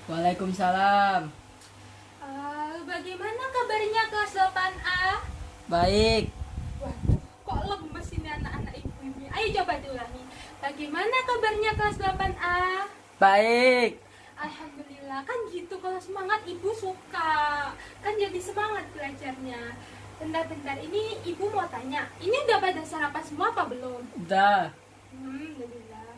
Waalaikumsalam. Bagaimana kabarnya kelas 8A? Baik. Waduh, kok lemes ini anak-anak ibu ini. Ayo coba diulangi. Bagaimana kabarnya kelas 8A? Baik. Alhamdulillah, kan gitu kalau semangat ibu suka. Kan jadi semangat belajarnya. Bentar-bentar, ini ibu mau tanya. Ini udah pada sarapan semua apa belum? Udah. Alhamdulillah.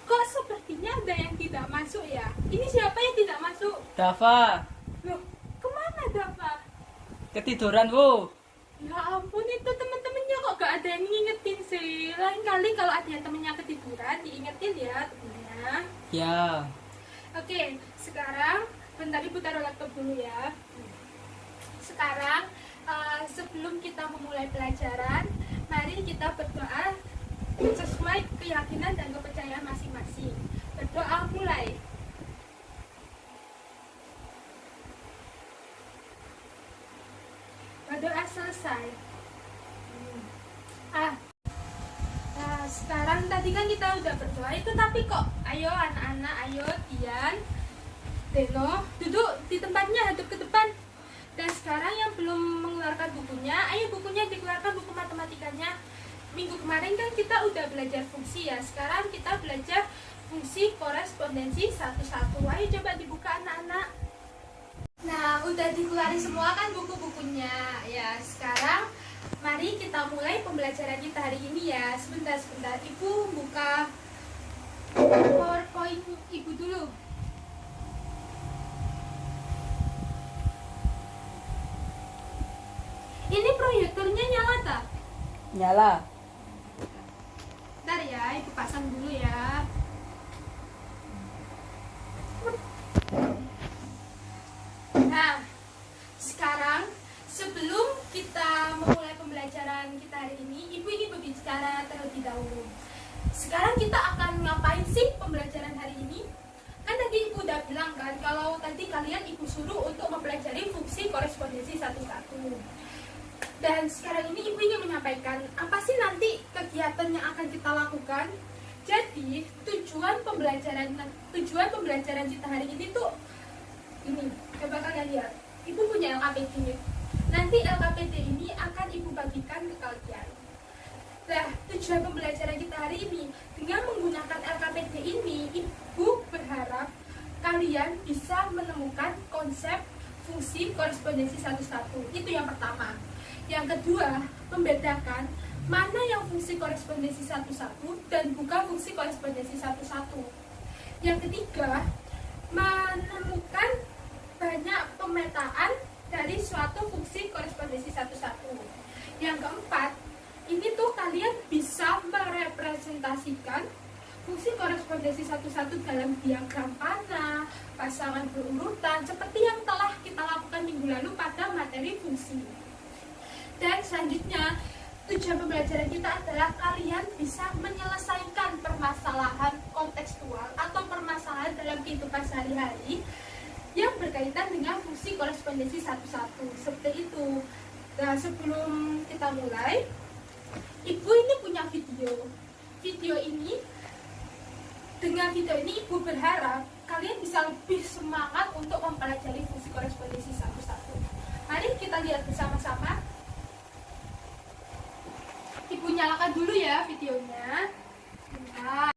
Kok sepertinya ada yang tidak masuk ya? Ini siapa yang tidak masuk? Dava. Loh, kemana Dava? Ketiduran, Bu. Ya ampun, itu temen-temennya kok gak ada yang ngingetin sih. Lain kali kalau ada yang temennya ketiduran, diingetin ya temennya. Ya. Oke, sekarang bentar ibu taruh laptop dulu ya. Sekarang sebelum kita memulai pelajaran, mari kita berdoa sesuai keyakinan dan kepercayaan masing-masing. Berdoa mulai. Berdoa selesai. Sekarang tadi kan kita udah berdoa itu, tapi kok ayo anak-anak, ayo Tian, Deno, duduk di tempatnya, hadap ke depan. Dan sekarang yang belum mengeluarkan bukunya, ayo bukunya dikeluarkan, buku matematikanya. Minggu kemarin kan kita udah belajar fungsi ya, sekarang kita belajar fungsi korespondensi satu-satu. Ayo coba dibuka anak-anak. Nah, udah dikeluarin semua kan buku-bukunya. Ya, sekarang mari kita mulai pembelajaran kita hari ini ya. Sebentar, Ibu buka PowerPoint Ibu dulu. Ini proyektornya nyala tak? Nyala. Bentar ya, Ibu pasang dulu ya. Nah, sekarang sebelum kita memulai pembelajaran kita hari ini, Ibu ingin berbicara terlebih dahulu. Sekarang kita akan ngapain sih pembelajaran hari ini? Kan tadi Ibu udah bilang kan, kalau tadi kalian Ibu suruh untuk mempelajari fungsi korespondensi satu-satu. Dan sekarang ini Ibu ingin menyampaikan apa sih nanti kegiatan yang akan kita lakukan. Jadi tujuan pembelajaran kita hari ini tuh ini, coba kalian lihat. Ibu punya LKPD. Nanti LKPD ini akan Ibu bagikan ke kalian. Nah, tujuan pembelajaran kita hari ini dengan menggunakan LKPD ini, Ibu berharap kalian bisa menemukan konsep fungsi korespondensi satu-satu. Itu yang pertama. Yang kedua, membedakan mana yang fungsi korespondensi satu-satu dan bukan fungsi korespondensi satu-satu. Yang ketiga, menemukan banyak pemetaan dari suatu fungsi korespondensi satu-satu. Yang keempat, ini tuh kalian bisa merepresentasikan fungsi korespondensi satu-satu dalam diagram panah, pasangan berurutan, seperti yang telah kita lakukan minggu lalu pada materi fungsi. Dan selanjutnya, tujuan pembelajaran kita adalah kalian bisa menyelesaikan permasalahan kontekstual atau permasalahan dalam kehidupan sehari-hari yang berkaitan dengan fungsi korespondensi satu-satu. Seperti itu. Nah, sebelum kita mulai, Ibu ini punya video. Dengan video ini Ibu berharap kalian bisa lebih semangat untuk mempelajari fungsi korespondensi satu-satu. Mari kita lihat bersama-sama. Ibu nyalakan dulu ya videonya. Bentar.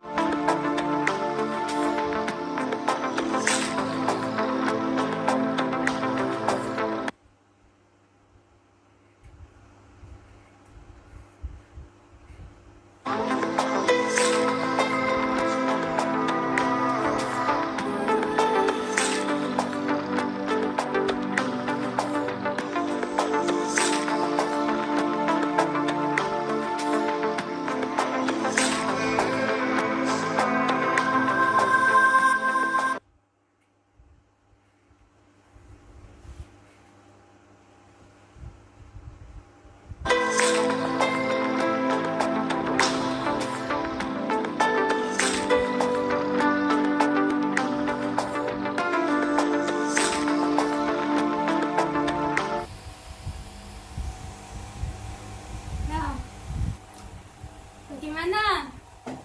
Bagaimana?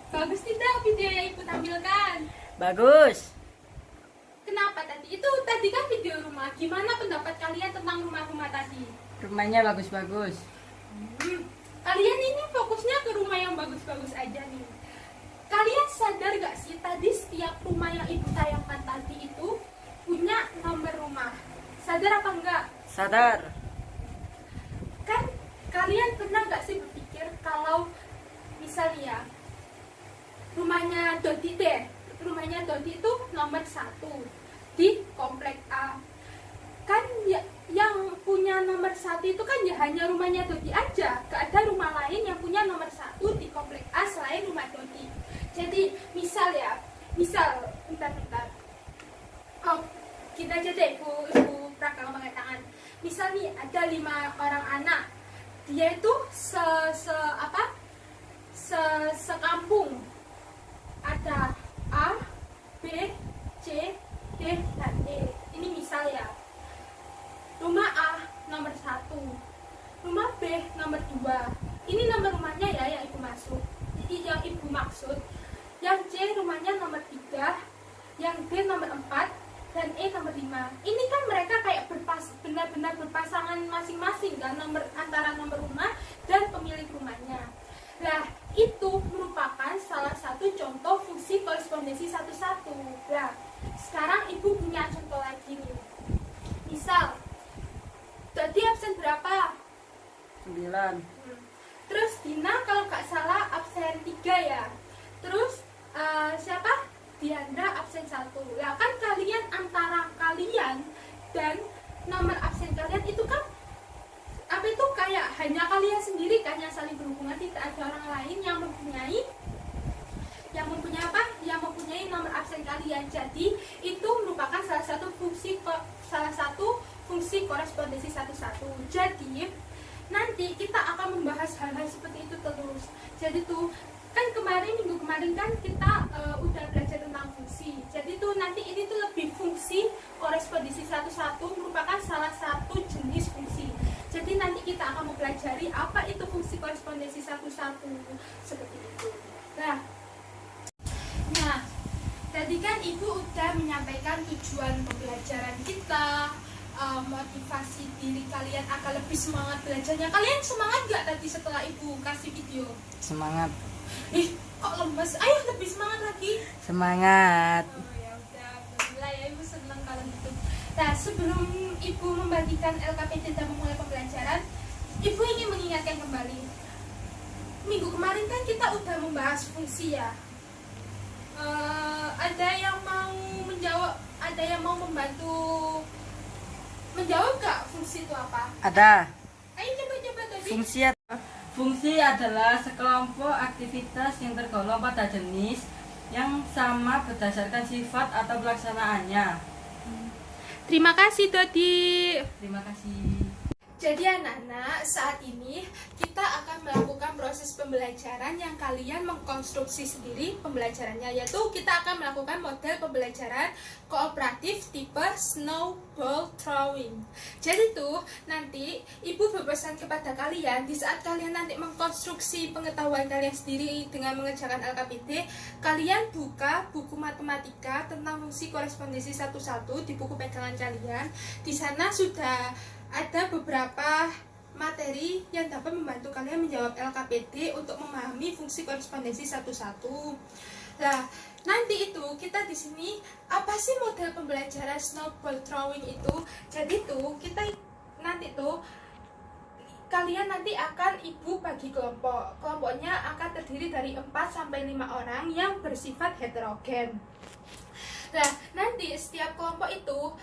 Bagus tidak video yang Ibu tampilkan? Bagus. apa tadi? Itu tadi kan video rumah. Gimana pendapat kalian tentang rumah-rumah tadi? Rumahnya bagus-bagus. Kalian ini fokusnya ke rumah yang bagus-bagus aja nih. Kalian sadar gak sih tadi setiap rumah yang ibu tayangkan tadi itu punya nomor rumah? Sadar apa enggak? Sadar. Kan kalian pernah gak sih berpikir kalau misalnya rumahnya Dodi deh, rumahnya Dodi itu nomor 1 di komplek A. Kan ya, yang punya nomor 1 itu kan ya hanya rumahnya Dodi aja, gak ada rumah lain yang punya nomor 1 di komplek A selain rumah Dodi. Jadi misal bentar. Oh, kita aja deh ibu prakang pakai tangan. Misal nih ada 5 orang anak, dia itu sekampung, ada A, B, C, D, dan E. Ini misal ya. Rumah A nomor 1, rumah B nomor 2. Ini nomor rumahnya ya yang ibu maksud. Yang C rumahnya nomor 3, yang D nomor 4, dan E nomor 5. Ini kan mereka kayak benar-benar berpasangan masing-masing kan, antara nomor rumah dan pemilik rumahnya. Nah, itu merupakan salah satu contoh fungsi korespondensi satu-satu. Nah, sekarang ibu punya contoh lagi nih. Misal, tadi absen berapa? 9. Terus Dina kalau nggak salah absen 3 ya. Terus siapa? Diandra absen 1. Lah kan kalian, antara kalian dan nomor absen kalian itu kan apa itu kayak hanya kalian sendiri kan yang saling berhubungan, tidak ada orang lain yang mempunyai nomor absen kalian. Jadi itu merupakan salah satu fungsi korespondensi satu-satu. Jadi nanti kita akan membahas hal-hal seperti itu terus. Jadi tuh kan minggu kemarin kan kita udah belajar tentang fungsi. Jadi tuh nanti ini tuh lebih fungsi korespondensi satu-satu merupakan salah satu jenis fungsi. Jadi nanti kita akan mempelajari apa itu fungsi korespondensi satu-satu seperti itu. Nah, tadi kan ibu udah menyampaikan tujuan pembelajaran kita, motivasi diri kalian agar lebih semangat belajarnya. Kalian semangat gak tadi setelah ibu kasih video? Semangat. Kok lemes? Ayo lebih semangat lagi. Semangat. Oh ya udah, alhamdulillah ya, ibu senang kalau gitu. Nah, sebelum ibu membagikan LKPD dan memulai pembelajaran, ibu ingin mengingatkan kembali. Minggu kemarin kan kita udah membahas fungsi ya. Ada yang mau menjawab, ada yang mau membantu menjawab gak fungsi itu apa? Ada. Ayo coba tadi. Fungsi adalah sekelompok aktivitas yang tergolong pada jenis yang sama berdasarkan sifat atau pelaksanaannya. Terima kasih Dodi. Terima kasih. Jadi anak-anak, saat ini kita akan melakukan proses pembelajaran yang kalian mengkonstruksi sendiri pembelajarannya, yaitu kita akan melakukan model pembelajaran kooperatif tipe snowball throwing. Jadi tuh nanti ibu berpesan kepada kalian, di saat kalian nanti mengkonstruksi pengetahuan kalian sendiri dengan mengerjakan LKPD, kalian buka buku matematika tentang fungsi korespondensi satu-satu di buku pegangan kalian. Di sana sudah ada beberapa materi yang dapat membantu kalian menjawab LKPD untuk memahami fungsi korespondensi satu-satu. Nah, nanti itu kita di sini apa sih model pembelajaran snowball throwing itu? Jadi tuh kita nanti tuh kalian nanti akan ibu bagi kelompok. Kelompoknya akan terdiri dari 4 sampai 5 orang yang bersifat heterogen. Nah, nanti setiap kelompok itu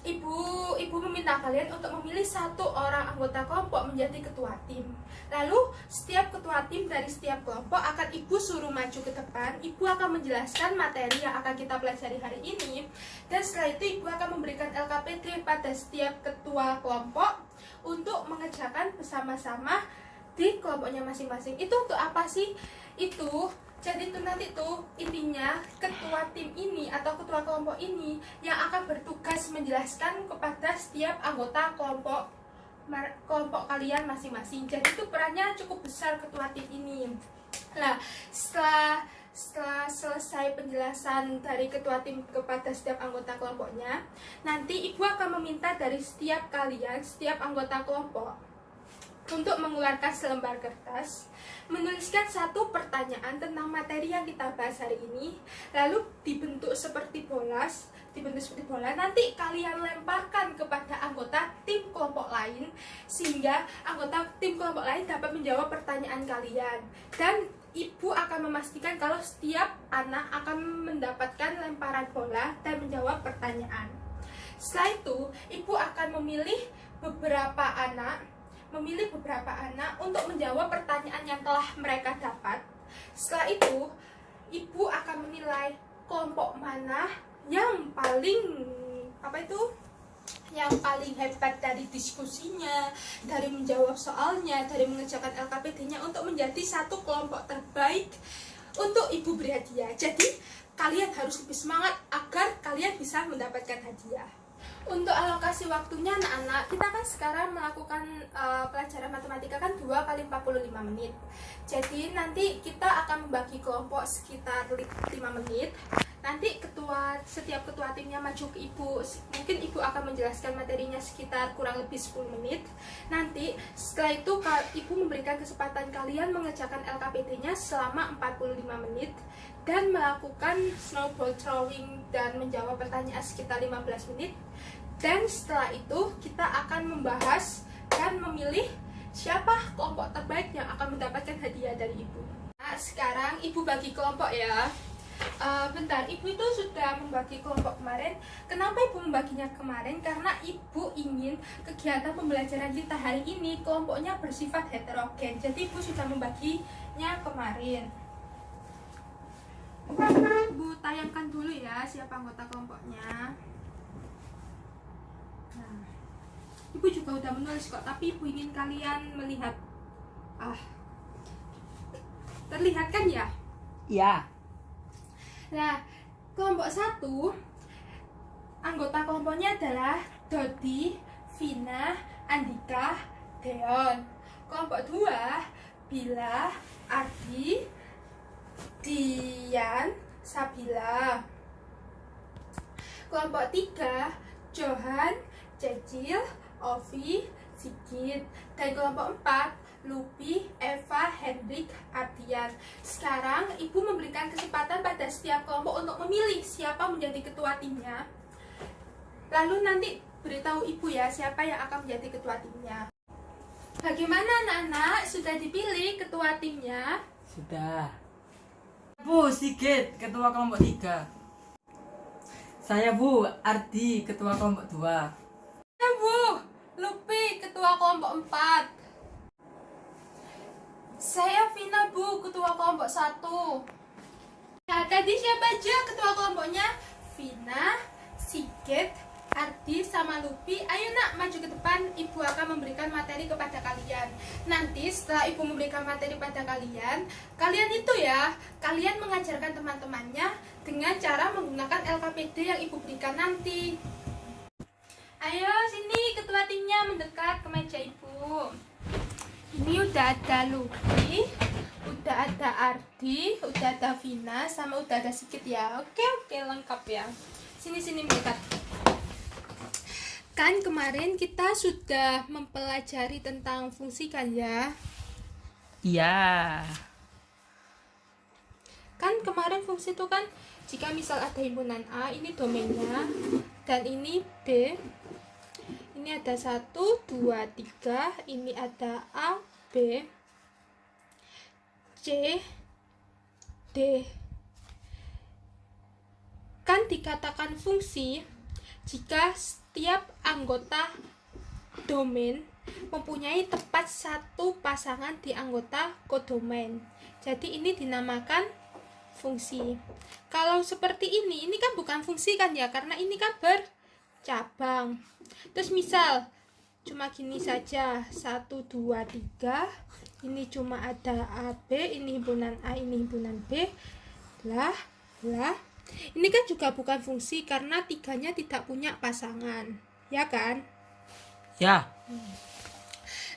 Ibu meminta kalian untuk memilih 1 orang anggota kelompok menjadi ketua tim. Lalu setiap ketua tim dari setiap kelompok akan ibu suruh maju ke depan. Ibu akan menjelaskan materi yang akan kita pelajari hari ini. Dan setelah itu ibu akan memberikan LKPD pada setiap ketua kelompok untuk mengerjakan bersama-sama di kelompoknya masing-masing. Itu untuk apa sih? Jadi itu nanti tuh intinya ketua tim ini atau ketua kelompok ini yang akan bertugas menjelaskan kepada setiap anggota kelompok kelompok kalian masing-masing. Jadi itu perannya cukup besar ketua tim ini. Nah, setelah selesai penjelasan dari ketua tim kepada setiap anggota kelompoknya, nanti ibu akan meminta dari setiap kalian, setiap anggota kelompok, untuk mengeluarkan selembar kertas, menuliskan satu pertanyaan tentang materi yang kita bahas hari ini, lalu dibentuk seperti bola, nanti kalian lemparkan kepada anggota tim kelompok lain, sehingga anggota tim kelompok lain dapat menjawab pertanyaan kalian. Dan ibu akan memastikan kalau setiap anak akan mendapatkan lemparan bola dan menjawab pertanyaan. Setelah itu, ibu akan memilih beberapa anak untuk menjawab pertanyaan yang telah mereka dapat. Setelah itu, ibu akan menilai kelompok mana yang paling hebat dari diskusinya, dari menjawab soalnya, dari mengerjakan LKPD-nya, untuk menjadi satu kelompok terbaik untuk ibu beri hadiah. Jadi kalian harus lebih semangat agar kalian bisa mendapatkan hadiah. Untuk alokasi waktunya anak-anak, kita kan sekarang melakukan pelajaran matematika kan 2 kali 45 menit. Jadi nanti kita akan membagi kelompok sekitar 5 menit. Nanti setiap ketua timnya maju ke ibu. Mungkin ibu akan menjelaskan materinya sekitar kurang lebih 10 menit. Nanti setelah itu ibu memberikan kesempatan kalian mengerjakan LKPD-nya selama 45 menit dan melakukan snowball throwing dan menjawab pertanyaan sekitar 15 menit. Dan setelah itu kita akan membahas dan memilih siapa kelompok terbaik yang akan mendapatkan hadiah dari ibu. Nah, sekarang ibu bagi kelompok ya. Bentar, ibu itu sudah membagi kelompok kemarin. Kenapa ibu membaginya kemarin? Karena ibu ingin kegiatan pembelajaran kita hari ini kelompoknya bersifat heterogen. Jadi ibu sudah membaginya kemarin. Ibu tayangkan dulu ya siapa anggota kelompoknya. Nah, ibu juga udah menulis kok, tapi ibu ingin kalian melihat. Terlihat kan ya? Iya. Nah, kelompok 1, anggota kelompoknya adalah Dodi, Vina, Andika, Deon. Kelompok 2, Bila, Ardi, Dian, Sabila. Kelompok 3, Johan, Cecil, Ovi, Sigit. Dan kelompok 4, Lupi, Eva, Hendrik, Ardian. Sekarang ibu memberikan kesempatan pada setiap kelompok untuk memilih siapa menjadi ketua timnya. Lalu nanti beritahu ibu ya siapa yang akan menjadi ketua timnya. Bagaimana anak-anak? Sudah dipilih ketua timnya? Sudah. Bu, Sigit, ketua kelompok 3. Saya Bu, Ardi, ketua kelompok 2. Ya Bu, Lupi, ketua kelompok 4. Saya Vina Bu, ketua kelompok 1. Nah, tadi siapa aja ketua kelompoknya? Vina, Sigit, Ardi, sama Lupi. Ayo nak, maju ke depan. Ibu akan memberikan materi kepada kalian. Nanti setelah ibu memberikan materi pada kalian itu ya, kalian mengajarkan teman-temannya dengan cara menggunakan LKPD yang ibu berikan nanti. Ayo sini ketua timnya mendekat ke meja ibu. Ini udah ada Lupi, udah ada Ardi, udah ada Vina, sama udah ada Sigit ya. Oke, lengkap ya. Sini mendekat. Kan kemarin kita sudah mempelajari tentang fungsi kan ya? Iya. Kan kemarin fungsi itu kan jika misal ada himpunan A, ini domainnya, dan ini B. Ini ada 1, 2, 3, ini ada A, B, C, D. Kan dikatakan fungsi jika setiap anggota domain mempunyai tepat satu pasangan di anggota kodomain. Jadi ini dinamakan fungsi. Kalau seperti ini kan bukan fungsi kan ya, karena ini kan bercabang. Terus misal cuma gini saja, 1, 2, 3, ini cuma ada AB, ini himpunan A, ini himpunan B, lah. Ini kan juga bukan fungsi karena tiganya tidak punya pasangan, ya kan? Ya.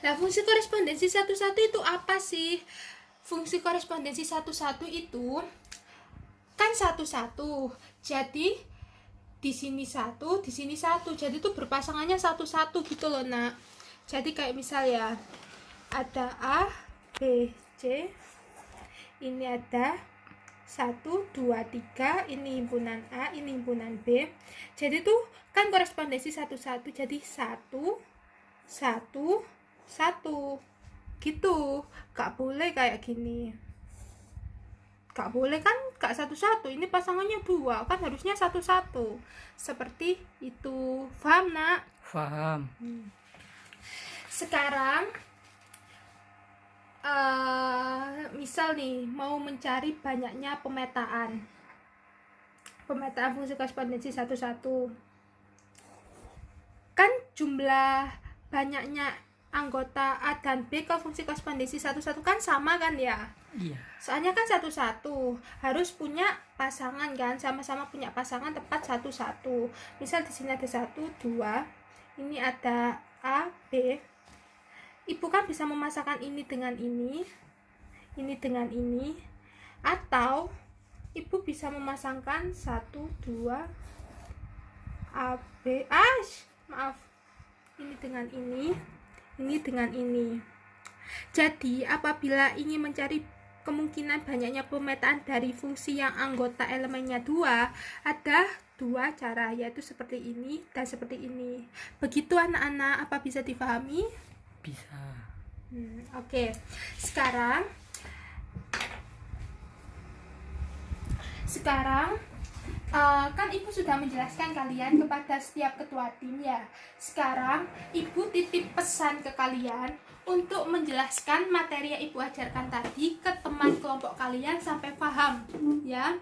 Nah, fungsi korespondensi satu-satu itu apa sih? Fungsi korespondensi satu-satu itu kan satu-satu. Jadi di sini satu, di sini satu. Jadi itu berpasangannya satu-satu gitu loh, Nak. Jadi kayak misal ya, ada A, B, C. Ini ada 1, 2, 3. Ini himpunan A, ini himpunan B. Jadi tuh kan korespondensi satu-satu. Jadi 1, 1, 1 gitu. Gak boleh kayak gini, gak boleh kan, gak satu-satu. Ini pasangannya 2 kan, harusnya satu-satu seperti itu. Paham, Nak? Paham. Sekarang misal nih mau mencari banyaknya pemetaan fungsi korespondensi satu-satu, kan jumlah banyaknya anggota A dan B ke fungsi korespondensi satu-satu kan sama kan ya? Iya. Soalnya kan satu-satu harus punya pasangan kan, sama-sama punya pasangan tepat satu-satu. Misal di sini ada 1, 2, ini ada A, B. Ibu kan bisa memasangkan ini dengan ini dengan ini, atau ibu bisa memasangkan 1, 2 A, B, maaf, ini dengan ini dengan ini. Jadi apabila ingin mencari kemungkinan banyaknya pemetaan dari fungsi yang anggota elemennya 2, ada 2 cara, yaitu seperti ini dan seperti ini. Begitu anak-anak, apa bisa dipahami? Bisa. Oke. Sekarang kan ibu sudah menjelaskan kalian kepada setiap ketua tim ya. Sekarang ibu titip pesan ke kalian untuk menjelaskan materi yang ibu ajarkan tadi ke teman kelompok kalian sampai paham ya.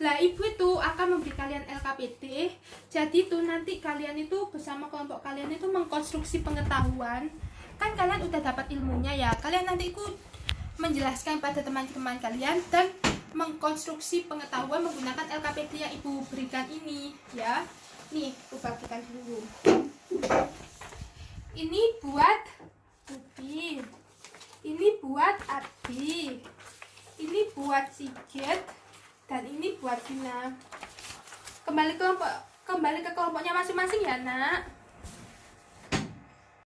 Lah ibu itu akan memberi kalian LKPD. Jadi tuh nanti kalian itu bersama kelompok kalian itu mengkonstruksi pengetahuan. Kan kalian udah dapat ilmunya ya. Kalian nanti ikut menjelaskan pada teman-teman kalian dan mengkonstruksi pengetahuan menggunakan LKPD yang ibu berikan ini ya. Nih, ibu bagikan dulu. Ini buat Tuti, ini buat Adi, ini buat Sigit, dan ini buat Vina. Kembali ke kelompoknya masing-masing ya, Nak.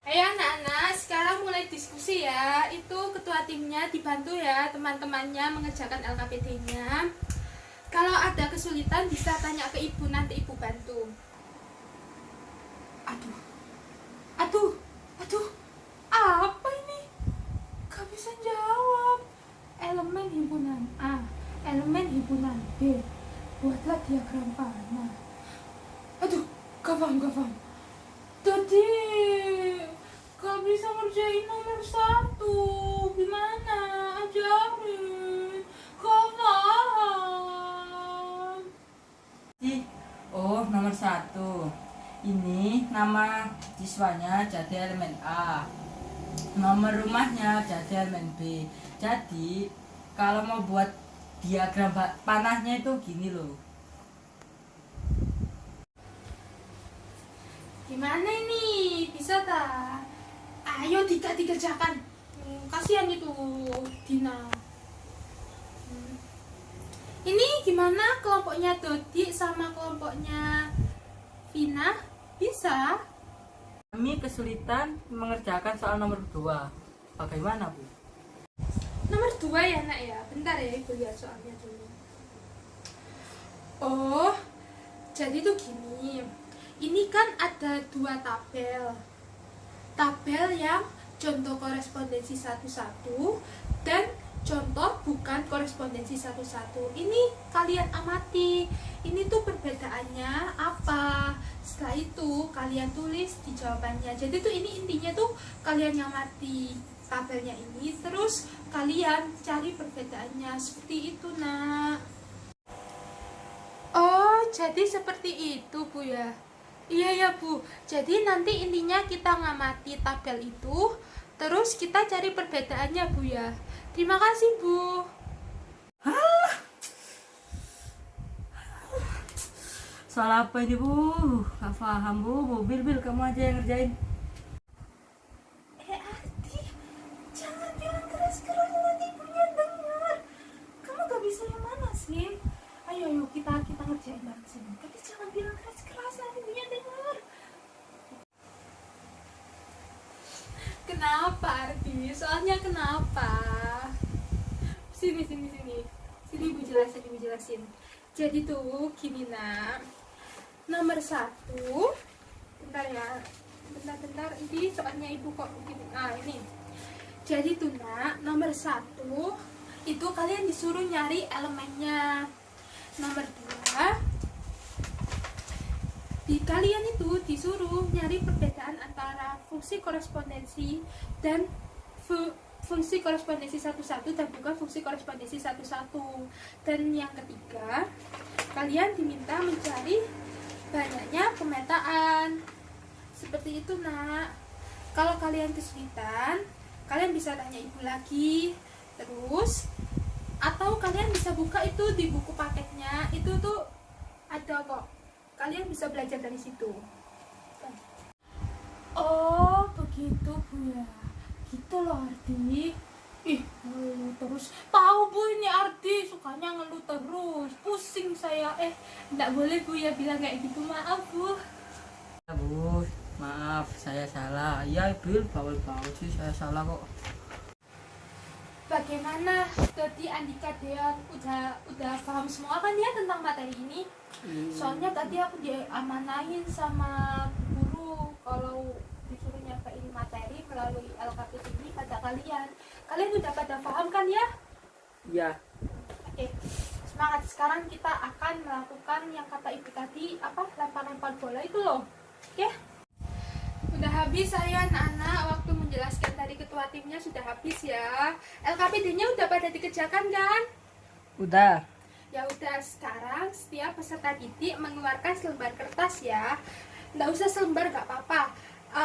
Ayo anak-anak, sekarang mulai diskusi ya. Itu ketua timnya dibantu ya teman-temannya mengerjakan LKPD-nya. Kalau ada kesulitan bisa tanya ke ibu, nanti ibu bantu. Aduh, apa ini? Gak bisa jawab. Elemen himpunan A, elemen himpunan B. Buatlah diagram panah. Aduh, gak paham. Jadi gak bisa ngerjain nomor 1. Gimana? Ajarin. Gak paham. Oh, nomor 1. Ini nama siswanya jadi elemen A. Nomor rumahnya jadi elemen B. Jadi kalau mau buat diagram panahnya itu gini loh. Gimana ini? Bisa tak? Ayo dikerjakan. Kasihan itu Dina. Ini gimana kelompoknya Dodi sama kelompoknya Vina? Bisa? Kami kesulitan mengerjakan soal nomor 2. Bagaimana, Bu? Nomor 2 ya, Nak ya. Bentar ya, ibu lihat soalnya dulu. Oh, jadi tuh gini. Ini kan ada 2 tabel. Tabel yang contoh korespondensi satu-satu dan contoh bukan korespondensi satu-satu. Ini kalian amati. Ini tuh perbedaannya apa. Setelah itu kalian tulis di jawabannya. Jadi tuh ini intinya tuh kalian amati tabelnya ini, terus kalian cari perbedaannya. Seperti itu, Nak. Oh, jadi seperti itu, Bu ya. Iya ya, Bu. Jadi nanti intinya kita ngamati tabel itu, terus kita cari perbedaannya, Bu ya. Terima kasih, Bu. Soal apa ini, Bu? Gak paham, Bu. Bil, kamu aja yang ngerjain. Kenapa Ardi? Soalnya kenapa? Sini ibu jelasin. Jadi tuh gini nak, nomor 1, bentar ya, bentar ini soalnya ibu kok begini. Ini jadi tuh nak, nomor 1 itu kalian disuruh nyari elemennya. Nomor 2, kalian itu disuruh nyari perbedaan antara fungsi korespondensi dan fungsi korespondensi 11 dan bukan fungsi korespondensi 11. Dan yang ketiga, kalian diminta mencari banyaknya pemetaan. Seperti itu nak. Kalau kalian kesulitan, kalian bisa tanya ibu lagi. Terus atau kalian bisa buka itu di buku paketnya, itu tuh ada kok, kalian bisa belajar dari situ. Oh begitu Bu ya, gitu loh Ardi. Ngeluh terus. Tahu Bu, ini Ardi sukanya ngeluh terus, pusing saya. Enggak boleh Bu ya bilang kayak gitu, maaf Bu. Bu, maaf saya salah. Iya Ibu, bawel-bawel sih saya salah kok. Bagaimana tadi Andika Deon udah paham semua kan ya tentang materi ini? Soalnya tadi aku diamanahin sama guru kalau disuruh nyampein materi melalui LKP ini pada kalian. Kalian udah pada paham kan ya? Iya. Oke, semangat. Sekarang kita akan melakukan yang kata ibu tadi, lempar-lempar bola itu loh. Oke? Udah habis saya anak-anak, waktu menjelaskan dari ketua timnya sudah habis ya. LKPD-nya udah pada dikerjakan kan? Udah. Ya udah, sekarang setiap peserta didik mengeluarkan selembar kertas ya. Nggak usah selembar, nggak apa-apa.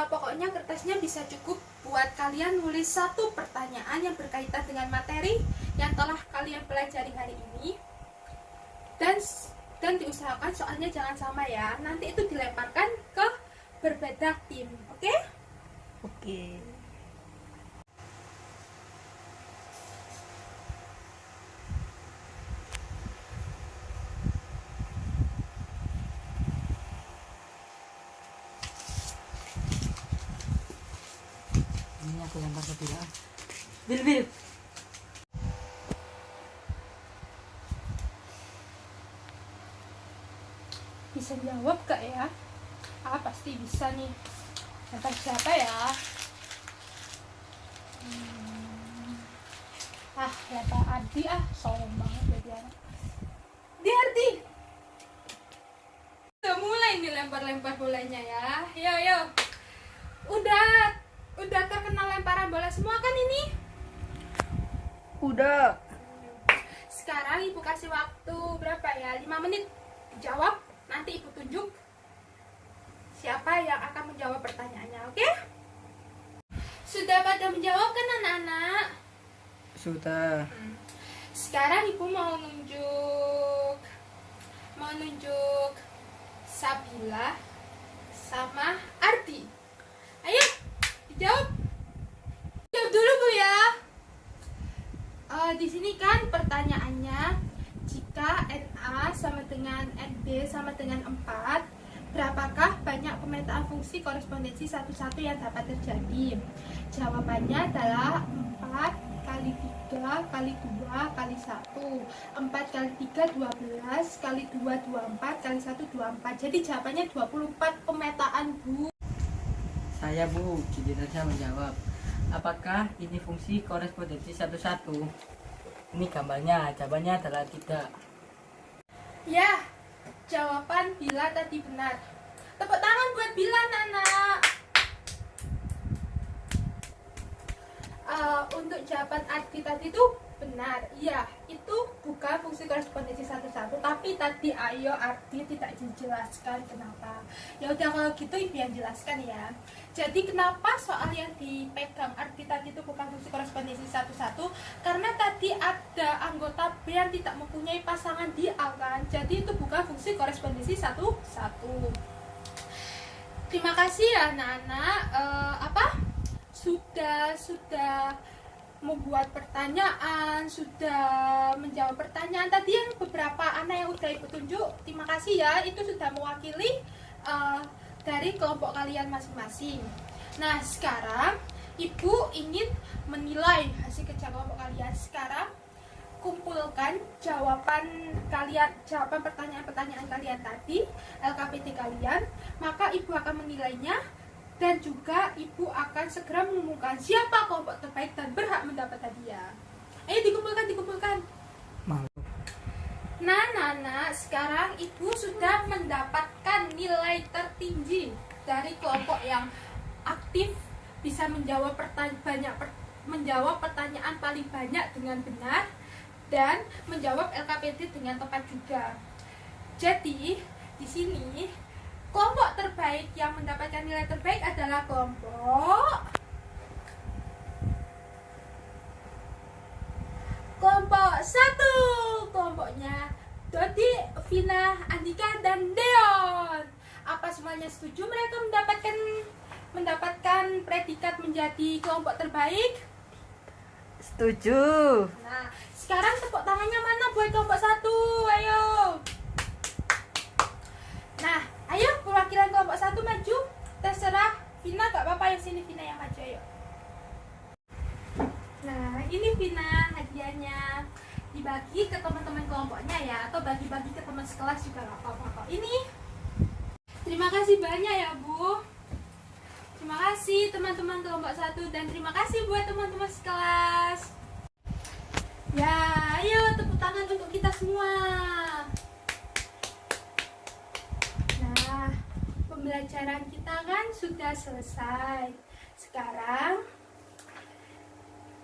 Pokoknya kertasnya bisa cukup buat kalian nulis 1 pertanyaan yang berkaitan dengan materi yang telah kalian pelajari hari ini. Dan diusahakan soalnya jangan sama ya. Nanti itu dilemparkan ke berbeda tim, oke? Oke. Ini aku lempar ke Bil. Bil. Bisa jawab gak ya? Pasti bisa nih. Kata siapa ya? Kata Ardi, sombong banget jadi anak. Ardi. Udah mulai nih lempar-lempar bolanya ya. Yo. Udah terkenal lemparan bola semua kan ini? Udah. Sekarang ibu kasih waktu berapa ya? 5 menit. Jawab, nanti ibu tunjuk siapa yang akan menjawab pertanyaannya, oke? Sudah pada menjawab kan anak-anak? Sudah. Sekarang ibu mau nunjuk Sabila sama Ardi. Ayo, dijawab. Jawab dulu Bu ya. Di sini kan pertanyaannya, jika NA sama dengan NB sama dengan 4, berapakah banyak pemetaan fungsi korespondensi 11 yang dapat terjadi? Jawabannya adalah 4 kali 3 kali 2 kali 1. 4 kali 3 12, kali 2 24, kali 1 24. Jadi jawabannya 24 pemetaan Bu. Saya Bu, giliran saya menjawab. Apakah ini fungsi korespondensi 11? Ini gambarnya, jawabannya adalah tidak. Ya, jawaban Bila tadi benar. Tepuk tangan buat Bila, anak. Untuk jawaban Ardi tadi itu benar. Iya, itu bukan fungsi korespondensi 11, tapi tadi ayo Ardi tidak dijelaskan kenapa. Ya udah kalau gitu ibu yang jelaskan ya. Jadi kenapa soal yang dipegang Ardi tadi itu bukan fungsi korespondensi 11? Karena tadi ada anggota B yang tidak mempunyai pasangan di A kan. Jadi itu bukan fungsi korespondensi 11. Terima kasih ya anak-anak. Sudah membuat pertanyaan, sudah menjawab pertanyaan tadi yang beberapa anak yang udah ibu tunjuk. Terima kasih ya, itu sudah mewakili dari kelompok kalian masing-masing. Nah sekarang Ibu ingin menilai hasil kerja kelompok kalian. Sekarang kumpulkan jawaban kalian, jawaban pertanyaan-pertanyaan kalian tadi, LKPD kalian, maka ibu akan menilainya dan juga ibu akan segera mengumumkan siapa kelompok terbaik dan berhak mendapat hadiah. Ayo dikumpulkan. Malu. Nah, sekarang ibu sudah mendapatkan nilai tertinggi dari kelompok yang aktif, bisa menjawab pertanyaan paling banyak dengan benar dan menjawab LKPD dengan tepat juga. Jadi di sini kelompok terbaik yang mendapatkan nilai terbaik adalah kelompok 1. Kelompoknya Dodi, Vina, Andika, dan Deon. Apa semuanya setuju mereka mendapatkan predikat menjadi kelompok terbaik? Setuju. Nah, sekarang tepuk tangannya mana buat kelompok 1? Ayo. Nah, ayo perwakilan kelompok 1 maju. Terserah Vina, gak apa-apa, yang sini Vina yang maju, ayo. Nah, ini Vina hadiahnya. Dibagi ke teman-teman kelompoknya ya, atau bagi-bagi ke teman sekelas juga gak apa-apa. Ini. Terima kasih banyak ya, Bu. Terima kasih teman-teman kelompok 1 dan terima kasih buat teman-teman sekelas. Ya, ayo tepuk tangan untuk kita semua. Nah, pembelajaran kita kan sudah selesai. Sekarang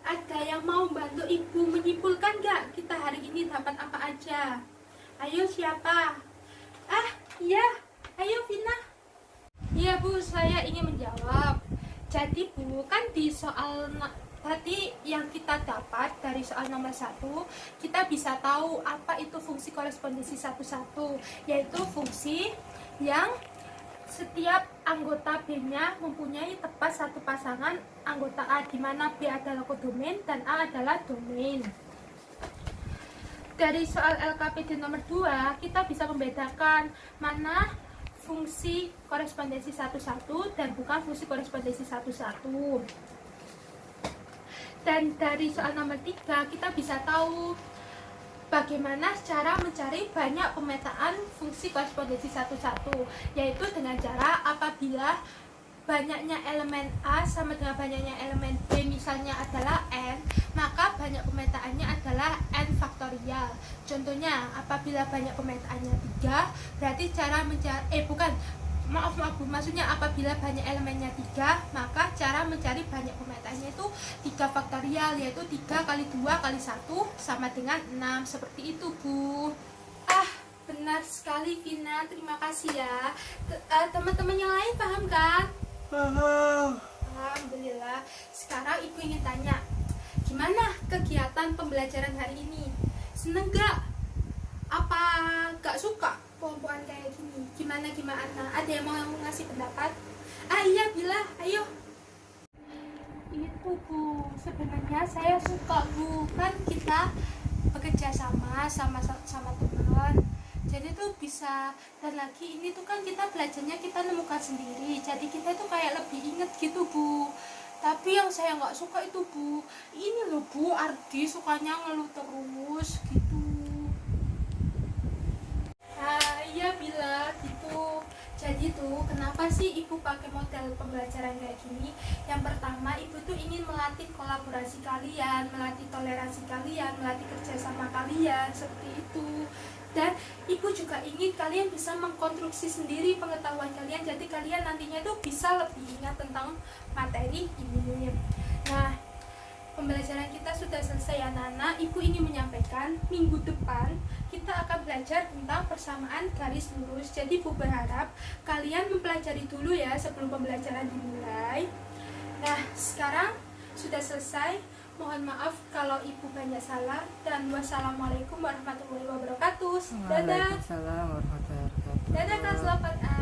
ada yang mau bantu ibu menyimpulkan gak kita hari ini dapat apa aja? Ayo siapa? Iya, ayo Vina. Iya Bu, saya ingin menjawab. Jadi Bu, kan di soal tadi yang kita dapat dari soal nomor 1, kita bisa tahu apa itu fungsi korespondensi 11, yaitu fungsi yang setiap anggota B-nya mempunyai tepat satu pasangan anggota A, di mana B adalah kodomain dan A adalah domain. Dari soal LKPD nomor 2, kita bisa membedakan mana fungsi korespondensi 11 dan bukan fungsi korespondensi 11. Dan dari soal nomor 3 kita bisa tahu bagaimana cara mencari banyak pemetaan fungsi korespondensi 11, yaitu dengan cara apabila banyaknya elemen A sama dengan banyaknya elemen B misalnya adalah N, maka banyak pemetaannya adalah N faktorial. Contohnya, apabila banyak pemetaannya 3, berarti cara mencari maaf Bu, maksudnya apabila banyak elemennya 3, maka cara mencari banyak pemetaannya itu 3 faktorial, yaitu 3 kali 2 kali 1 sama dengan 6, seperti itu Bu. Benar sekali Vina, terima kasih ya. Teman-teman yang lain paham kan? Alhamdulillah. Sekarang ibu ingin tanya, gimana kegiatan pembelajaran hari ini? Seneng gak? Apa gak suka kelompokan kayak gini? Gimana? Ada yang mau ngasih pendapat? Iya Bila, ayo. Itu Bu, sebenarnya saya suka Bu, kan kita bekerja sama teman. Jadi tuh bisa, dan lagi ini tuh kan kita belajarnya kita nemukan sendiri, jadi kita tuh kayak lebih inget gitu Bu. Tapi yang saya nggak suka itu Bu, ini loh Bu, Ardi sukanya ngeluh terus gitu. Iya Bila gitu. Jadi tuh kenapa sih ibu pakai model pembelajaran kayak gini? Yang pertama, ibu tuh ingin melatih kolaborasi kalian, melatih toleransi kalian, melatih kerjasama kalian, seperti itu. Dan ibu juga ingin kalian bisa mengkonstruksi sendiri pengetahuan kalian, jadi kalian nantinya tuh bisa lebih ingat tentang materi ini. Nah, pembelajaran kita sudah selesai ya Nana. Ibu ingin menyampaikan minggu depan kita akan belajar tentang persamaan garis lurus. Jadi ibu berharap kalian mempelajari dulu ya sebelum pembelajaran dimulai. Nah, sekarang sudah selesai. Mohon maaf kalau ibu banyak salah, dan wassalamualaikum warahmatullahi wabarakatuh. Dadah. Waalaikumsalam warahmatullahi wabarakatuh. Dadah kelas 8A.